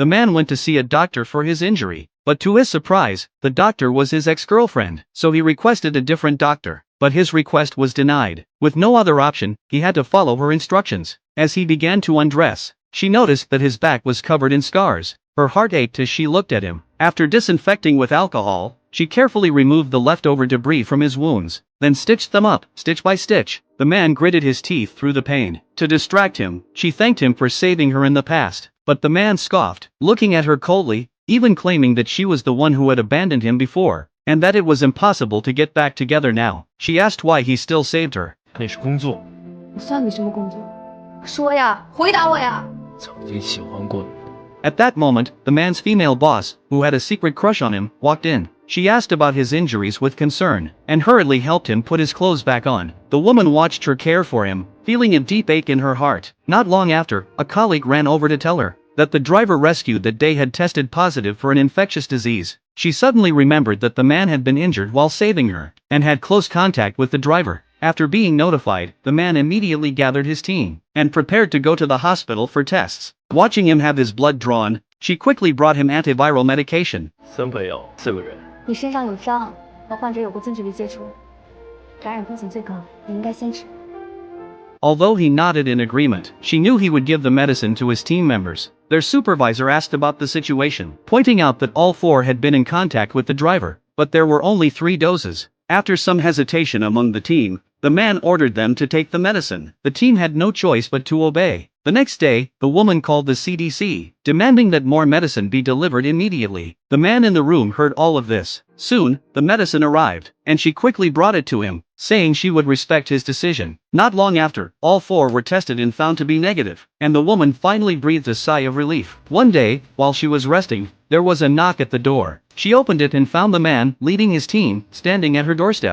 the man went to see a doctor for his injury. But to his surprise, the doctor was his ex-girlfriend, so he requested a different doctor. But his request was denied. With no other option, he had to follow her instructions. As he began to undress, she noticed that his back was covered in scars. Her heart ached as she looked at him. After disinfecting with alcohol, she carefully removed the leftover debris from his wounds, then stitched them up, stitch by stitch. The man gritted his teeth through the pain. To distract him, she thanked him for saving her in the past. But the man scoffed, looking at her coldly, even claiming that she was the one who had abandoned him before, and that it was impossible to get back together now. She asked why he still saved her. 那是工作，我算你什么工作？说呀，回答我呀！曾经喜欢过你。 At that moment, the man's female boss, who had a secret crush on him, walked in. She asked about his injuries with concern, and hurriedly helped him put his clothes back on. The woman watched her care for him, feeling a deep ache in her heart. Not long after, a colleague ran over to tell her that the driver rescued that day had tested positive for an infectious disease. She suddenly remembered that the man had been injured while saving her, and had close contact with the driver. After being notified, the man immediately gathered his team, and prepared to go to the hospital for tests. Watching him have his blood drawn, she quickly brought him antiviral medication. 3朋友4个人，你身上有伤，和患者有过近距离接触，感染风险最高，你应该先吃。 Although he nodded in agreement, she knew he would give the medicine to his team members. Their supervisor asked about the situation, pointing out that all 4 had been in contact with the driver, but there were only 3 doses. After some hesitation among the team, the man ordered them to take the medicine. The team had no choice but to obey. The next day, the woman called the CDC, demanding that more medicine be delivered immediately. The man in the room heard all of this. Soon, the medicine arrived, and she quickly brought it to him, saying she would respect his decision. Not long after, all 4 were tested and found to be negative, and the woman finally breathed a sigh of relief. One day, while she was resting, there was a knock at the door. She opened it and found the man, leading his team, standing at her doorstep.